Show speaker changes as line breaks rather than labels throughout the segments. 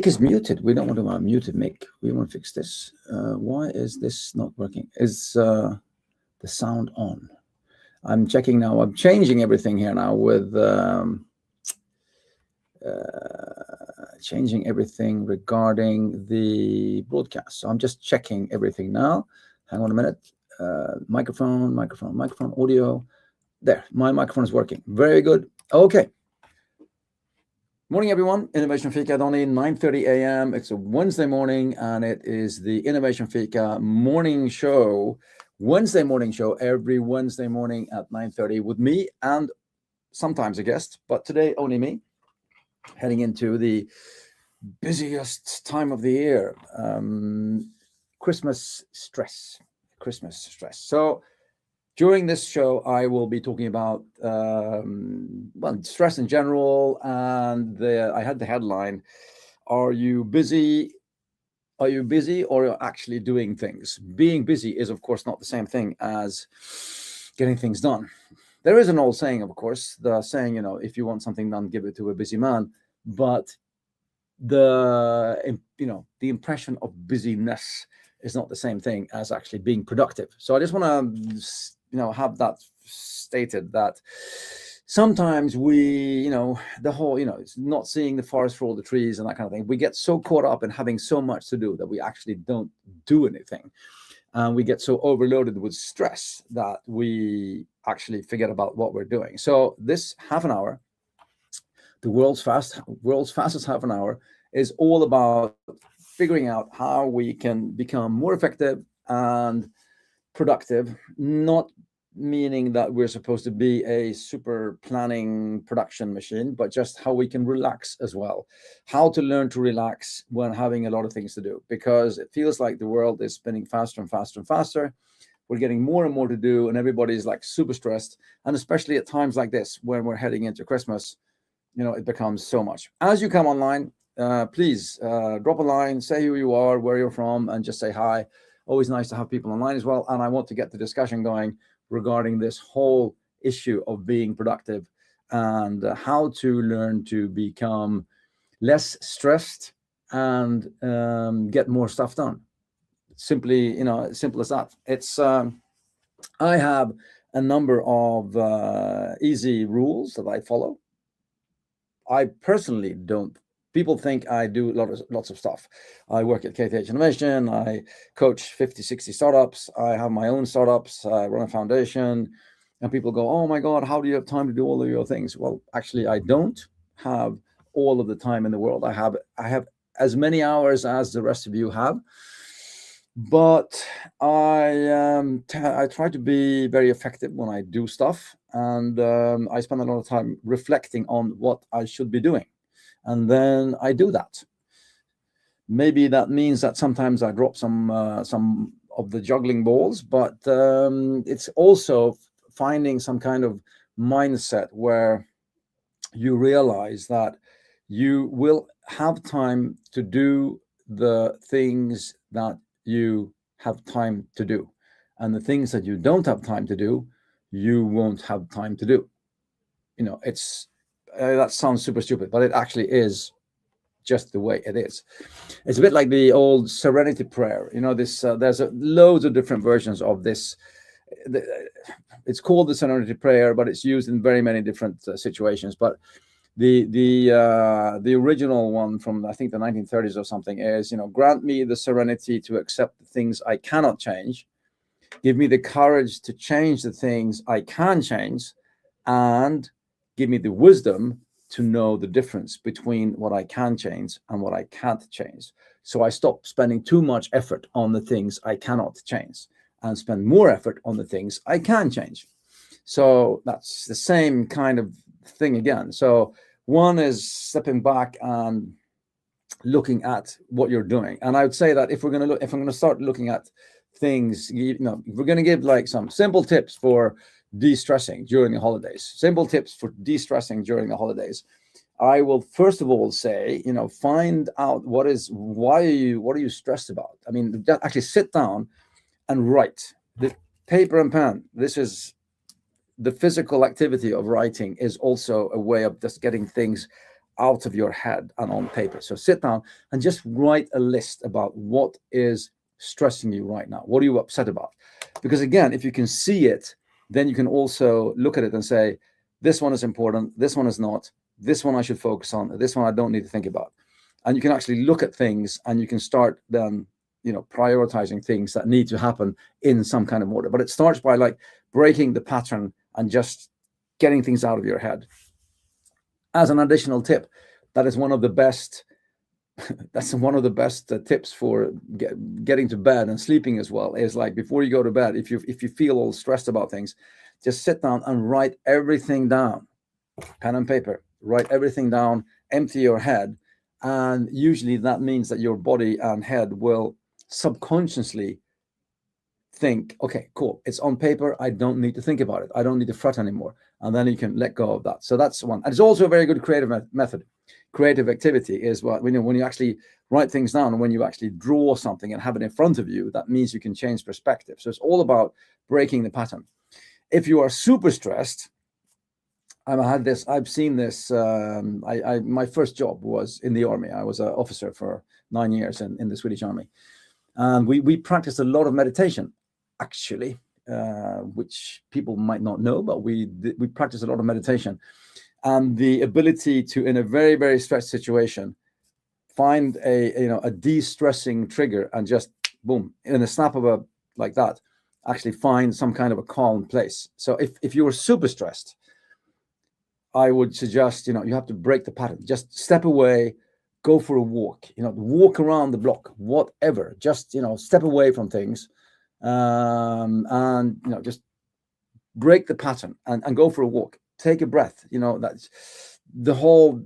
mic is muted. We don't want to mute the mic. We want to fix this. Why is this not working? Is the sound on? I'm checking now. I'm changing everything here now with changing everything regarding the broadcast. So I'm just checking everything now. Hang on a minute. Microphone, audio. There, my microphone is working. Very good. Okay. Morning, everyone. Innovation Fika, only 9:30 a.m. It's a Wednesday morning, and it is the Innovation Fika morning show. Wednesday morning show every Wednesday morning at 9:30 with me and sometimes a guest, but today only me. Heading into the busiest time of the year, Christmas stress. So during this show, I will be talking about stress in general, and I had the headline: "Are you busy? Are you busy, or you're actually doing things?" Being busy is, of course, not the same thing as getting things done. There is an old saying, of course, the saying, if you want something done, give it to a busy man. But the impression of busyness is not the same thing as actually being productive. So I just want to, have that stated, that sometimes we, the whole, it's not seeing the forest for all the trees and that kind of thing. We get so caught up in having so much to do that we actually don't do anything. And we get so overloaded with stress that we actually forget about what we're doing. So this half an hour, the world's fastest half an hour, is all about figuring out how we can become more effective and productive, not meaning that we're supposed to be a super planning production machine, but just how we can relax as well. How to learn to relax when having a lot of things to do, because it feels like the world is spinning faster and faster and faster. We're getting more and more to do, and everybody's like super stressed. And especially at times like this, when we're heading into Christmas, it becomes so much. As you come online, please drop a line, say who you are, where you're from, and just say hi. Always nice to have people online as well. And I want to get the discussion going regarding this whole issue of being productive and how to learn to become less stressed and get more stuff done. Simply, simple as that. It's I have a number of easy rules that I follow. I personally don't. People think I do lots of stuff. I work at KTH Innovation. I coach 50, 60 startups. I have my own startups. I run a foundation. And people go, "Oh my God, how do you have time to do all of your things?" Well, actually, I don't have all of the time in the world. I have as many hours as the rest of you have. But I try to be very effective when I do stuff. And I spend a lot of time reflecting on what I should be doing. And then I do that. Maybe that means that sometimes I drop some of the juggling balls, but it's also finding some kind of mindset where you realize that you will have time to do the things that you have time to do. And the things that you don't have time to do, you won't have time to do. It's that sounds super stupid, but it actually is just the way it is. It's a bit like the old serenity prayer. There's loads of different versions of this. It's called the serenity prayer, but it's used in very many different situations. But the original one from, I think, the 1930s or something is, grant me the serenity to accept the things I cannot change. Give me the courage to change the things I can change, and give me the wisdom to know the difference between what I can change and what I can't change. So I stop spending too much effort on the things I cannot change and spend more effort on the things I can change. So that's the same kind of thing again. So one is stepping back and looking at what you're doing. And I would say that if I'm going to start looking at things, if we're going to give like some simple tips for de-stressing during the holidays, I will first of all say, find out what are you stressed about? I mean, actually sit down and write. The paper and pen, this is the physical activity of writing, is also a way of just getting things out of your head and on paper. So sit down and just write a list about what is stressing you right now. What are you upset about? Because again, if you can see it, then you can also look at it and say, this one is important, this one is not, this one I should focus on, this one I don't need to think about. And you can actually look at things and you can start then, prioritizing things that need to happen in some kind of order. But it starts by like breaking the pattern and just getting things out of your head. As an additional tip, that is one of the best that's one of the best tips for getting to bed and sleeping as well, is like before you go to bed, if you feel all stressed about things, just sit down and write everything down. Pen and paper, write everything down, empty your head, and usually that means that your body and head will subconsciously think, okay, cool, it's on paper, I don't need to think about it, I don't need to fret anymore, and then you can let go of that. So that's one, and it's also a very good creative method. Creative activity is what when you actually write things down, and when you actually draw something and have it in front of you, that means you can change perspective. So it's all about breaking the pattern. If you are super stressed, I've seen this. My first job was in the army. I was an officer for 9 years in the Swedish army, and we practiced a lot of meditation, actually, which people might not know, but we practiced a lot of meditation, and the ability to, in a very, very stressed situation, find a de-stressing trigger and just boom, in a snap of a like that, actually find some kind of a calm place. So if you're super stressed, I would suggest, you have to break the pattern. Just step away, go for a walk, walk around the block, whatever. Just, step away from things, and, just break the pattern and go for a walk. Take a breath. That's the whole,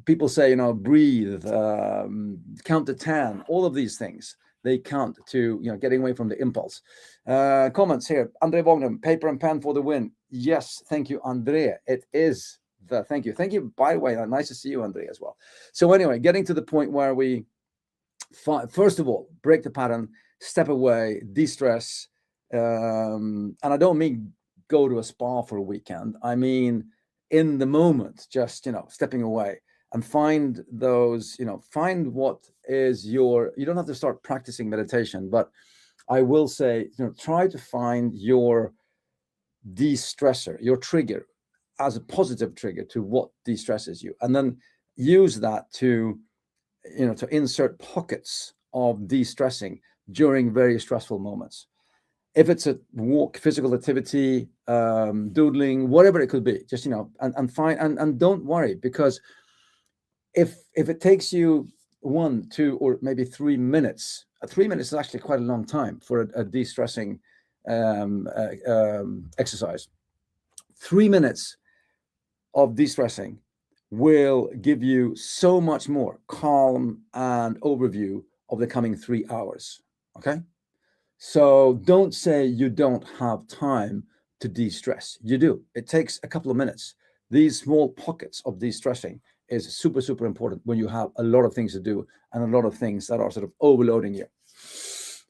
people say, breathe, count to 10, all of these things. They count to, getting away from the impulse. Comments here. Andre Wognum, paper and pen for the win. Yes, thank you, Andre. It is thank you. Thank you, by the way. Nice to see you, Andre, as well. So anyway, getting to the point where we, first of all, break the pattern, step away, de-stress. And I don't mean go to a spa for a weekend. I mean, in the moment, just, stepping away and find those, find what is you don't have to start practicing meditation, but I will say, try to find your de-stressor, your trigger, as a positive trigger to what de-stresses you, and then use that to insert pockets of de-stressing during very stressful moments. If it's a walk, physical activity, doodling, whatever it could be, just and find and don't worry, because if it takes you 1, 2, or maybe 3 minutes, 3 minutes is actually quite a long time for a de-stressing exercise. 3 minutes of de-stressing will give you so much more calm and overview of the coming 3 hours. Okay, so don't say you don't have time to de-stress. You do. It takes a couple of minutes. These small pockets of de-stressing is super, super important when you have a lot of things to do and a lot of things that are sort of overloading you.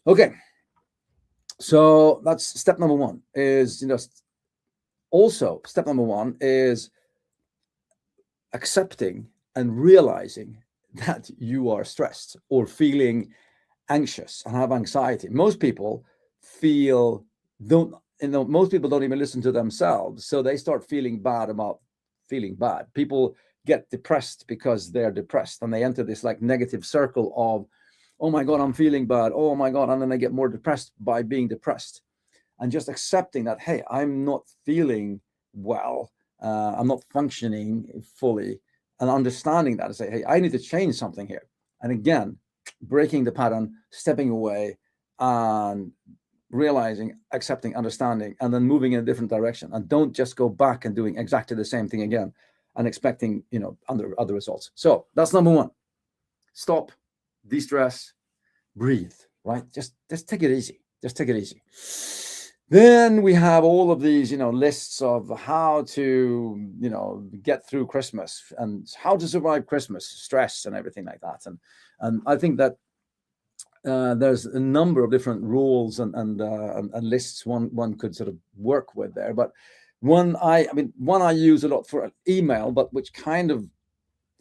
Okay, so that's step number one. Is also step number one is accepting and realizing that you are stressed or feeling anxious and have anxiety. Most people most people don't even listen to themselves, so they start feeling bad about feeling bad. People get depressed because they're depressed, and they enter this like negative circle of, oh my God, I'm feeling bad, oh my God, and then they get more depressed by being depressed. And just accepting that, hey, I'm not feeling well, I'm not functioning fully, and understanding that and say, hey, I need to change something here. And again, breaking the pattern, stepping away, and realizing, accepting, understanding, and then moving in a different direction. And don't just go back and doing exactly the same thing again and expecting, other results. So that's number one. Stop, de-stress, breathe, right? Just take it easy. Just take it easy. Then we have all of these, lists of how to, get through Christmas and how to survive Christmas, stress and everything like that. And I think that there's a number of different rules and lists one could sort of work with there. But one I use a lot for email, but which kind of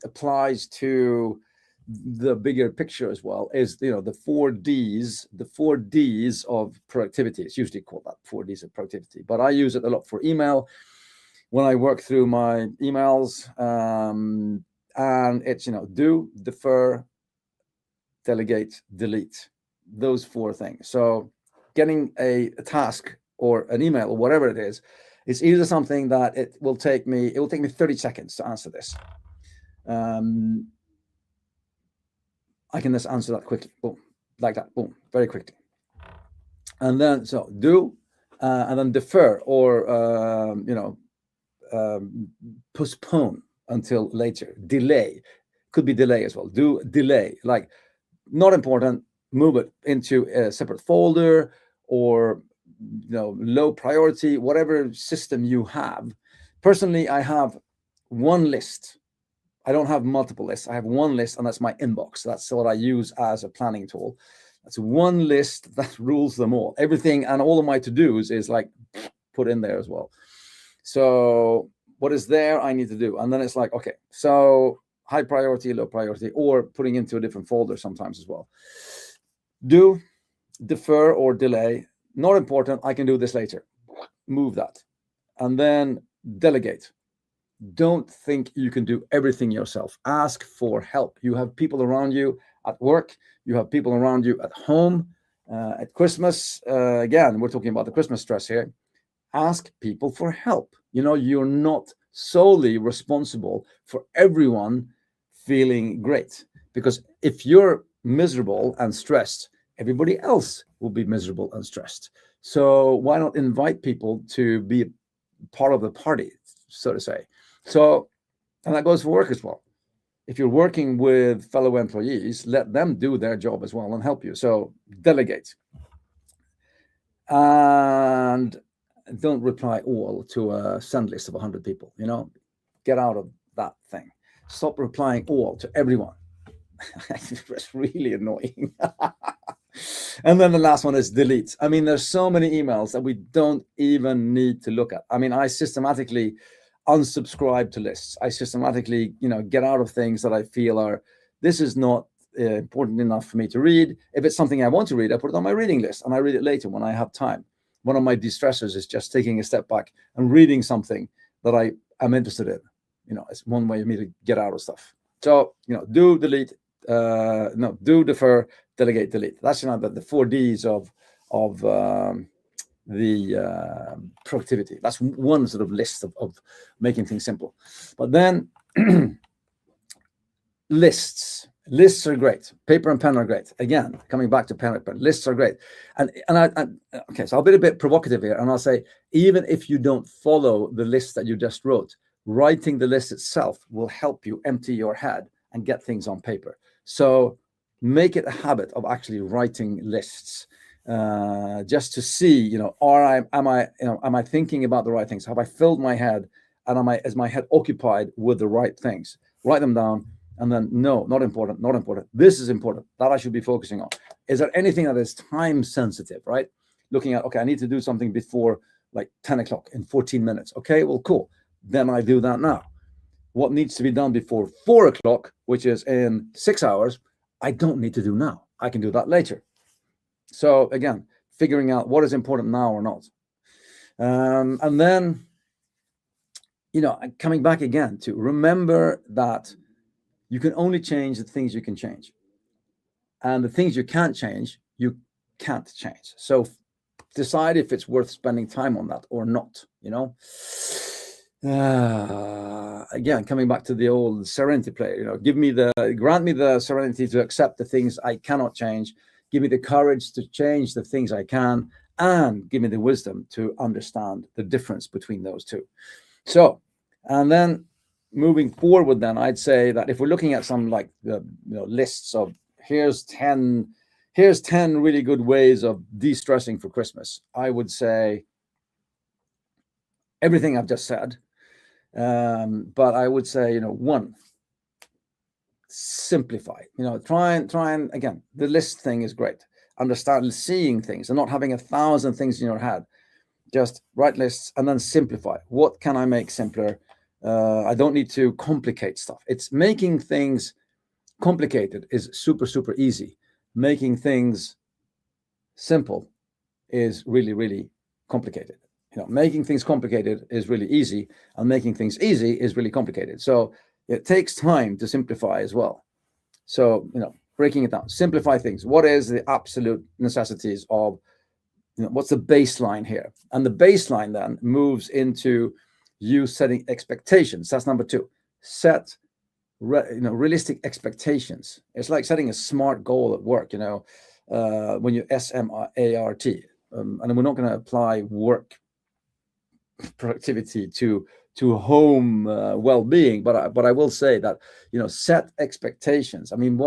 applies to the bigger picture as well, is the 4 Ds of productivity. It's usually called that, 4 Ds of productivity, but I use it a lot for email when I work through my emails. And it's do, defer, delegate, delete, those 4 things. So getting a task or an email or whatever it is, it's either something that it will take me 30 seconds to answer this. I can just answer that quickly, boom, like that, boom, very quickly. And then so do, and then defer, or postpone until later. Delay, could be delay as well. Do, delay, like not important, move it into a separate folder, or low priority, whatever system you have. Personally, I have one list. I don't have multiple lists. I have one list, and that's my inbox. That's what I use as a planning tool. That's one list that rules them all. Everything and all of my to-dos is like put in there as well. So what is there I need to do? And then it's like, okay, so high priority, low priority, or putting into a different folder sometimes as well. Do, defer, or delay. Not important. I can do this later. Move that. And then delegate. Don't think you can do everything yourself. Ask for help. You have people around you at work. You have people around you at home. At Christmas, again, we're talking about the Christmas stress here. Ask people for help. You're not solely responsible for everyone feeling great, because if you're miserable and stressed, everybody else will be miserable and stressed. So why not invite people to be part of the party, so to say? So, and that goes for work as well. If you're working with fellow employees, let them do their job as well and help you. So delegate. And don't reply all to a send list of 100 people. Get out of that thing. Stop replying all to everyone. It's really annoying. And then the last one is delete. I mean, there's so many emails that we don't even need to look at. I mean, I systematically unsubscribe to lists. I systematically, get out of things that I feel this is not important enough for me to read. If it's something I want to read, I put it on my reading list and I read it later when I have time. One of my de-stressors is just taking a step back and reading something that I am interested in. It's one way of me to get out of stuff. So, do, delete, do, defer, delegate, delete. That's the 4 Ds of the productivity. That's one sort of list of making things simple. But then lists are great. Paper and pen are great. Again, coming back to pen and pen, lists are great. And okay, so I'll be a bit provocative here, and I'll say, even if you don't follow the list that you just wrote, writing the list itself will help you empty your head and get things on paper. So make it a habit of actually writing lists, just to see, am I thinking about the right things? Have I filled my head, and is my head occupied with the right things? Write them down, and then no, not important, not important. This is important, that I should be focusing on. Is there anything that is time sensitive, right? Looking at, okay, I need to do something before like 10 o'clock in 14 minutes. Okay, well, cool. Then I do that now. What needs to be done before 4 o'clock, which is in 6 hours, I don't need to do now. I can do that later. So again, figuring out what is important now or not. And then, coming back again to remember that you can only change the things you can change. And the things you can't change, you can't change. So decide if it's worth spending time on that or not, Again, coming back to the old serenity play, grant me the serenity to accept the things I cannot change. Give me the courage to change the things I can, and give me the wisdom to understand the difference between those two. So, and then moving forward, then I'd say that if we're looking at some lists of here's 10 really good ways of de-stressing for Christmas, I would say everything I've just said. But I would say, one, simplify. Try and again, the list thing is great. Understand seeing things and not having 1,000 things in your head. Just write lists and then simplify. What can I make simpler? I don't need to complicate stuff. It's making things complicated is super, super easy. Making things simple is really, really complicated. Making things complicated is really easy, and making things easy is really complicated. So it takes time to simplify as well. So, breaking it down, simplify things. What is the absolute necessities of, what's the baseline here? And the baseline then moves into you setting expectations. That's number two. Set realistic expectations. It's like setting a SMART goal at work, when you SMART, and we're not going to apply work productivity to home well-being, but I will say that, set expectations. I mean,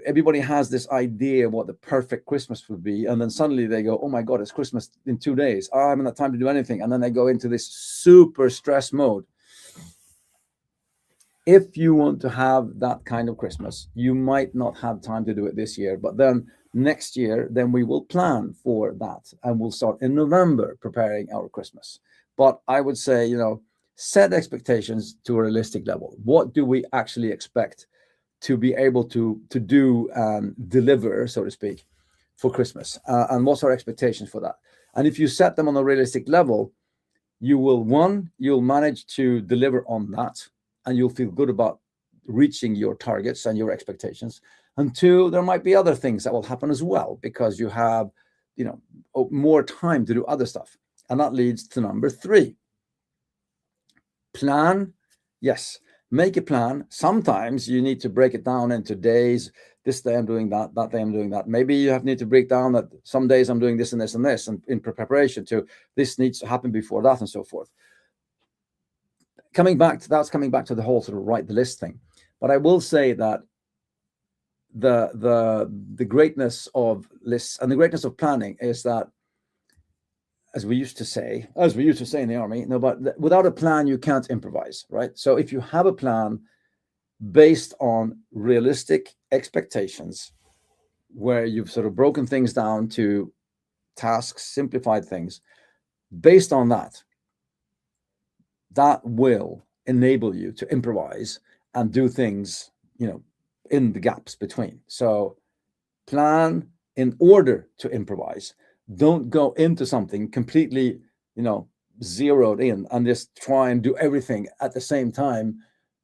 everybody has this idea of what the perfect Christmas would be, and then suddenly they go, oh my God, it's Christmas in 2 days. I haven't got time to do anything, and then they go into this super stress mode. If you want to have that kind of Christmas, you might not have time to do it this year, but then next year, then we will plan for that, and we'll start in November preparing our Christmas. But I would say, set expectations to a realistic level. What do we actually expect to be able to do and deliver, so to speak, for Christmas? And what's our expectations for that? And if you set them on a realistic level, you'll manage to deliver on that, and you'll feel good about reaching your targets and your expectations. And two, there might be other things that will happen as well, because you have, more time to do other stuff. And that leads to number three. Plan. Yes, make a plan. Sometimes you need to break it down into days. This day I'm doing that day I'm doing that. Maybe you need to break down that some days I'm doing this and this and this, and in preparation to this needs to happen before that, and so forth. Coming back to the whole sort of write the list thing. But I will say that the greatness of lists and the greatness of planning is that, as we used to say in the army, but without a plan, you can't improvise, right? So if you have a plan based on realistic expectations, where you've sort of broken things down to tasks, simplified things, based on that will enable you to improvise and do things, in the gaps between. So plan in order to improvise. Don't go into something completely, zeroed in and just try and do everything at the same time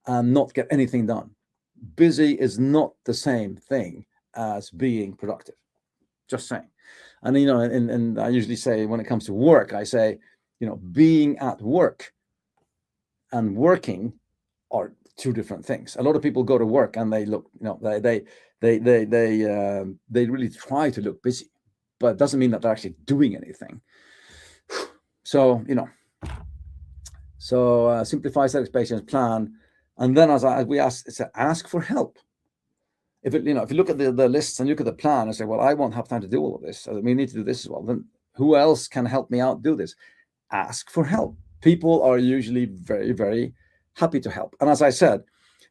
and not get anything done. Busy is not the same thing as being productive. Just saying. And, and I usually say, when it comes to work, I say, being at work and working are two different things. A lot of people go to work and they look, they really try to look busy, but it doesn't mean that they're actually doing anything. So, simplify, set expectations, plan, and then as we ask for help. If you look at the lists and look at the plan and say, well, I won't have time to do all of this, so we need to do this as well, then who else can help me out do this? Ask for help. People are usually very, very happy to help. And as I said,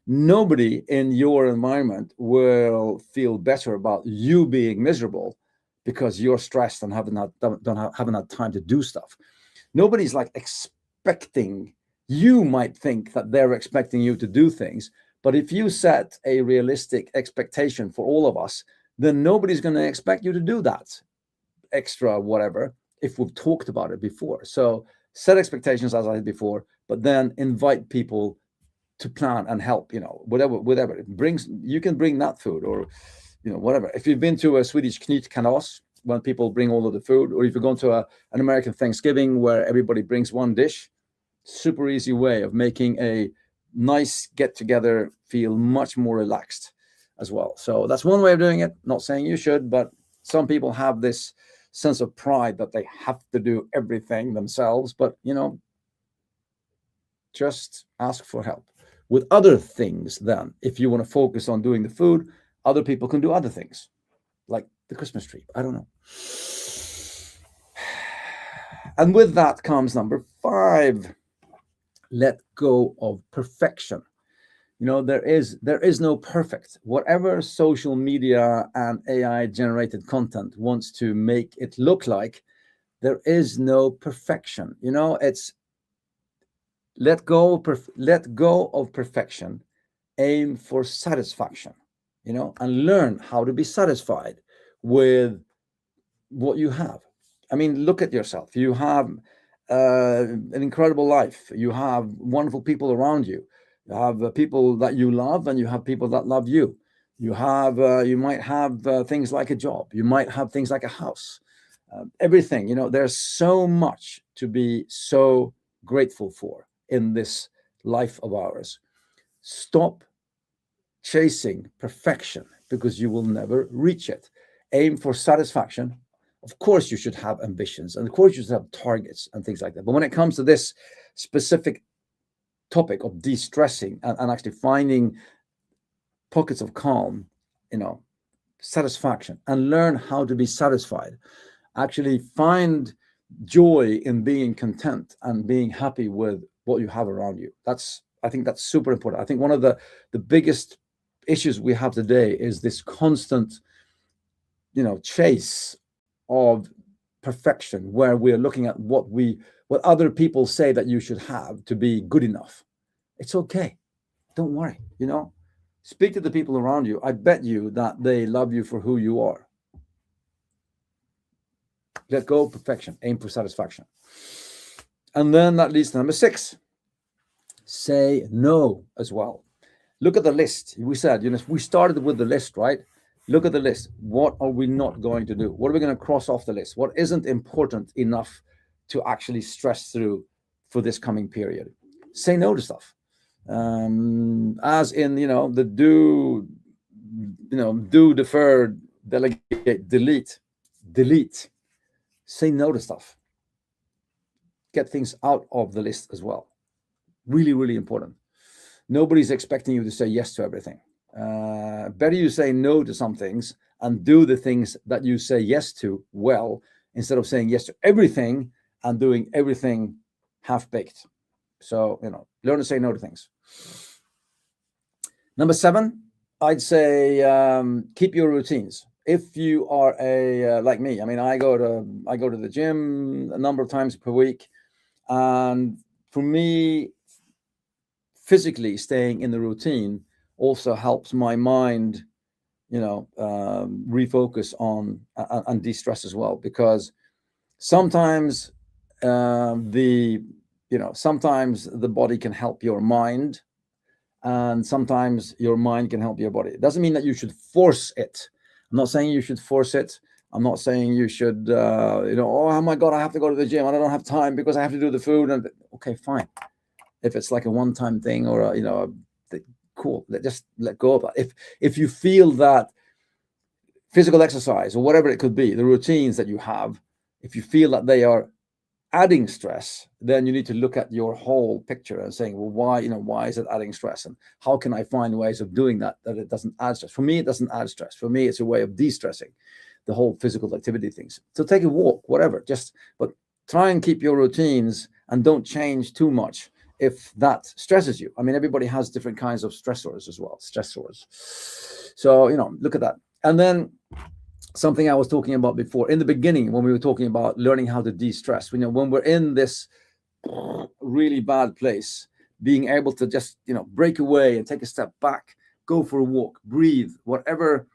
nobody in your environment will feel better about you being miserable because you're stressed and haven't had time to do stuff. Nobody's like expecting. You might think that they're expecting you to do things, but if you set a realistic expectation for all of us, then nobody's going to expect you to do that extra whatever if we've talked about it before. So set expectations, as I said before, but then invite people to plan and help, whatever it brings. You can bring that food, or whatever. If you've been to a Swedish knytkalas, when people bring all of the food, or if you're going to an American Thanksgiving where everybody brings one dish, super easy way of making a nice get together feel much more relaxed as well. So that's one way of doing it. Not saying you should, but some people have this sense of pride that they have to do everything themselves. But just ask for help with other things. Then if you want to focus on doing the food, other people can do other things, like the Christmas tree. I don't know. And with that comes number 5. Let go of perfection. There is no perfect. Whatever social media and AI generated content wants to make it look like, there is no perfection. It's let go of perfection, aim for satisfaction, and learn how to be satisfied with what you have. I mean, look at yourself. You have an incredible life. You have wonderful people around you. You have people that you love, and you have people that love you. You might have things like a job. You might have things like a house. Everything. There's so much to be so grateful for in this life of ours. Stop chasing perfection because you will never reach it. Aim for satisfaction. Of course, you should have ambitions, and of course, you should have targets and things like that. But when it comes to this specific topic of de-stressing and actually finding pockets of calm, satisfaction, and learn how to be satisfied, actually find joy in being content and being happy with what you have around you. I think that's super important. I think one of the biggest issues we have today is this constant, chase of perfection, where we're looking at what other people say that you should have to be good enough. It's okay. Don't worry, Speak to the people around you. I bet you that they love you for who you are. Let go of perfection, aim for satisfaction. And then that leads to number 6. Say no as well. Look at the list. We said, we started with the list, right? Look at the list. What are we not going to do? What are we going to cross off the list? What isn't important enough to actually stress through for this coming period? Say no to stuff. As in, the do, defer, delegate, delete. Say no to stuff. Get things out of the list as well. Really, really important. Nobody's expecting you to say yes to everything. Better you say no to some things and do the things that you say yes to well, instead of saying yes to everything and doing everything half-baked. So, learn to say no to things. Number 7, I'd say keep your routines. If you are like me, I mean, I go to the gym a number of times per week, and for me, physically staying in the routine also helps my mind, refocus on and de-stress as well. Because sometimes sometimes the body can help your mind, and sometimes your mind can help your body. It doesn't mean that you should force it. I'm not saying you should force it. I'm not saying you should, oh my God, I have to go to the gym. I don't have time because I have to do the food. And okay, fine. If it's like a one-time thing or cool, just let go of that. If you feel that physical exercise or whatever it could be, the routines that you have, if you feel that they are adding stress, then you need to look at your whole picture and saying, well, why is it adding stress, and how can I find ways of doing that it doesn't add stress? For me, it doesn't add stress. For me, it's a way of de-stressing the whole physical activity things. So take a walk, whatever, but try and keep your routines and don't change too much if that stresses you. I mean, everybody has different kinds of stressors as well, So, look at that. And then something I was talking about before in the beginning, when we were talking about learning how to de-stress, when we're in this really bad place, being able to just, break away and take a step back, go for a walk, breathe, whatever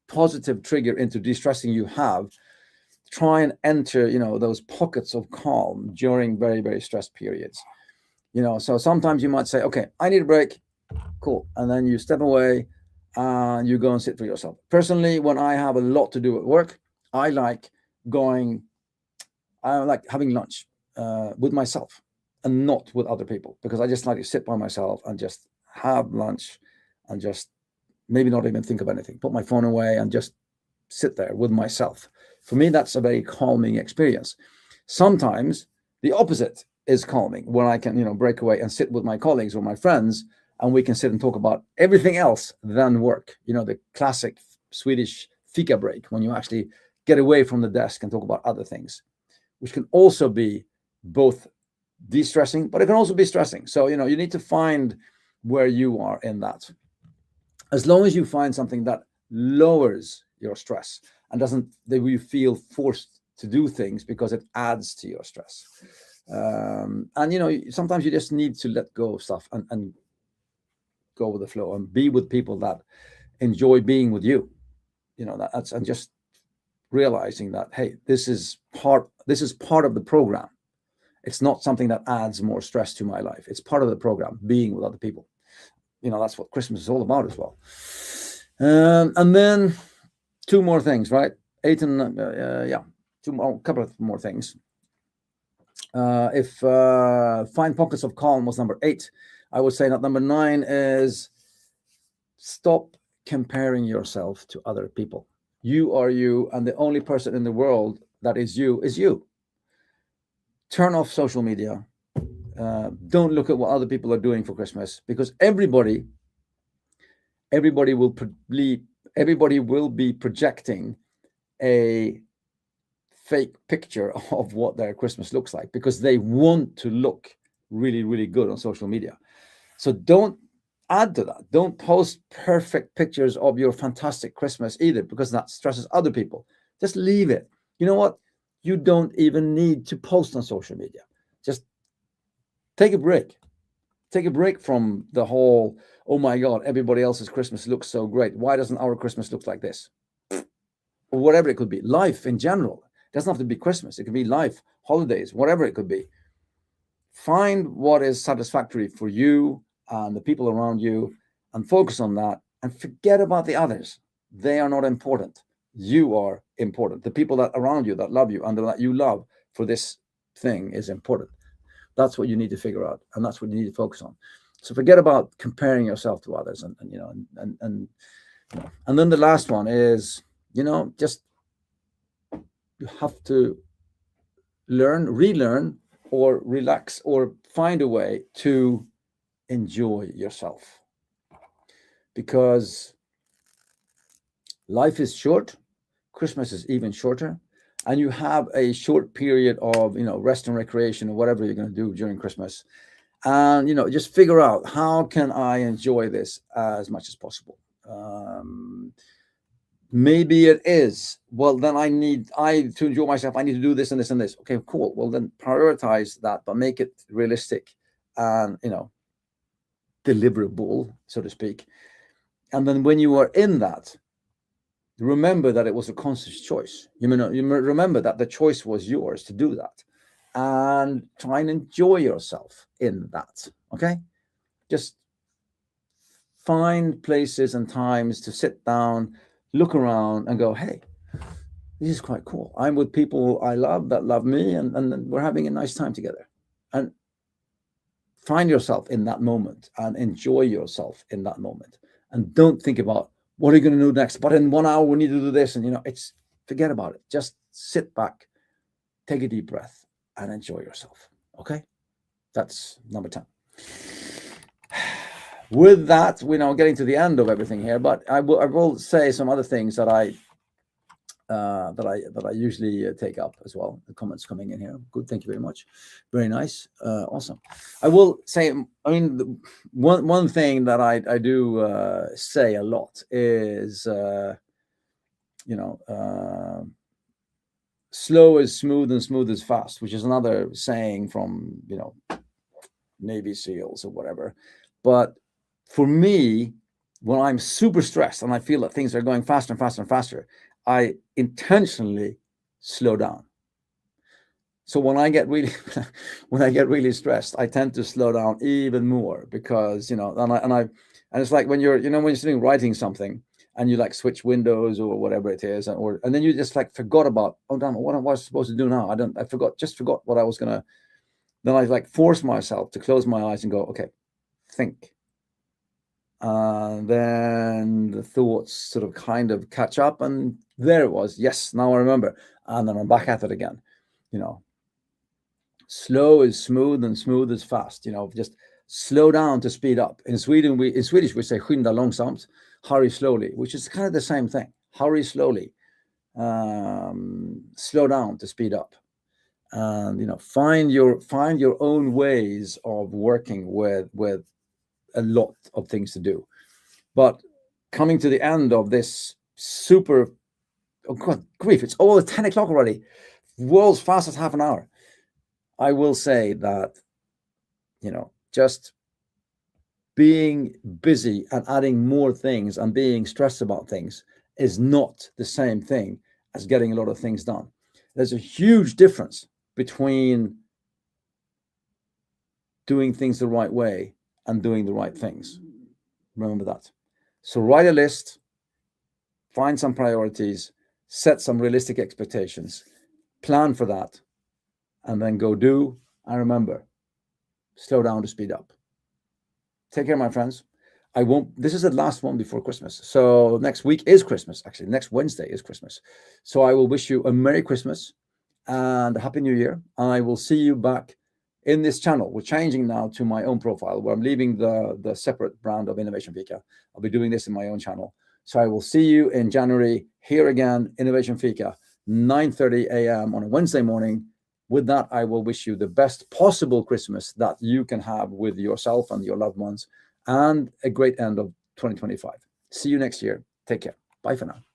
positive trigger into de-stressing you have, try and enter, those pockets of calm during very, very stressed periods. So sometimes you might say, okay, I need a break. Cool. And then you step away and you go and sit for yourself. Personally, when I have a lot to do at work, I like having lunch with myself and not with other people, because I just like to sit by myself and just have lunch and just maybe not even think of anything, put my phone away and just sit there with myself. For me, that's a very calming experience. Sometimes the opposite is calming, when I can, break away and sit with my colleagues or my friends, and we can sit and talk about everything else than work. The classic Swedish Fika break, when you actually get away from the desk and talk about other things, which can also be both de-stressing, but it can also be stressing. So, you need to find where you are in that. As long as you find something that lowers your stress and doesn't that you feel forced to do things because it adds to your stress. And sometimes you just need to let go of stuff and go with the flow and be with people that enjoy being with you. That's, and just realizing that, hey, this is part of the program. It's not something that adds more stress to my life. It's part of the program, being with other people. That's what Christmas is all about as well. And then two more things, right? Eight and yeah, a couple of more things. If find pockets of calm was number 8, I would say that number 9 is stop comparing yourself to other people. You are you, and the only person in the world that is you is you. Turn off social media. Don't look at what other people are doing for Christmas, because everybody will be projecting a fake picture of what their Christmas looks like, because they want to look really, really good on social media. So don't add to that. Don't post perfect pictures of your fantastic Christmas either, because that stresses other people. Just leave it. You know what? You don't even need to post on social media. Just take a break. Take a break from the whole, oh my God, everybody else's Christmas looks so great. Why doesn't our Christmas look like this? Or whatever it could be. Life in general. It doesn't have to be Christmas. It could be life, holidays, whatever it could be. Find what is satisfactory for you and the people around you, and focus on that, and forget about the others. They are not important. You are important. The people that around you that love you and that you love for this thing is important. That's what you need to figure out, and that's what you need to focus on. So forget about comparing yourself to others, and then the last one is, just you have to relearn, or relax, or find a way to enjoy yourself, because life is short. Christmas is even shorter, and you have a short period of rest and recreation, or whatever you're going to do during Christmas. And just figure out, how can I enjoy this as much as possible. Maybe it is, well, then to enjoy myself, I need to do this and this and this. Okay, cool. Well, then prioritize that, but make it realistic and deliverable, so to speak. And then when you are in that, remember that it was a conscious choice. You remember that the choice was yours to do that, and try and enjoy yourself in that. Okay, just find places and times to sit down, look around, and go, hey, this is quite cool. I'm with people I love that love me, and we're having a nice time together. And find yourself in that moment and enjoy yourself in that moment. And don't think about, what are you going to do next? But in 1 hour, we need to do this. And, forget about it. Just sit back, take a deep breath, and enjoy yourself. Okay? That's number 10. With that, we're now getting to the end of everything here, but I will say some other things that I usually take up as well. The comments coming in here. Good, thank you very much. Very nice, awesome. I will say, one thing that I do say a lot is, slow is smooth and smooth is fast, which is another saying from Navy SEALs or whatever. But for me, when I'm super stressed and I feel that things are going faster and faster and faster, I intentionally slow down. So when I get really stressed, I tend to slow down even more, because and it's like when you're sitting writing something, and you switch windows or whatever it is, and then you just forgot about, oh damn, what was I supposed to do now? I forgot what I was gonna. Then I force myself to close my eyes and go, okay, think. Then the thoughts sort of kind of catch up, and there it was. Yes, now I remember. And then I'm back at it again. Slow is smooth and smooth is fast. Just slow down to speed up. In Swedish we say skynda långsamt, hurry slowly, which is kind of the same thing. Hurry slowly, slow down to speed up. And find your own ways of working with a lot of things to do. But coming to the end of this super, oh God grief, it's all 10 o'clock already, world's fastest half an hour. I will say that, just being busy and adding more things and being stressed about things is not the same thing as getting a lot of things done. There's a huge difference between doing things the right way and doing the right things. Remember that. So write a list, find some priorities, set some realistic expectations, plan for that, and then go do. And remember, slow down to speed up. Take care, my friends. This is the last one before Christmas. So next week is Christmas. Actually, next Wednesday is Christmas. So I will wish you a Merry Christmas and a Happy New Year. I will see you back in this channel. We're changing now to my own profile, where I'm leaving the separate brand of Innovation Fika. I'll be doing this in my own channel. So I will see you in January here again, Innovation Fika, 9:30 a.m. on a Wednesday morning. With that, I will wish you the best possible Christmas that you can have with yourself and your loved ones, and a great end of 2025. See you next year. Take care. Bye for now.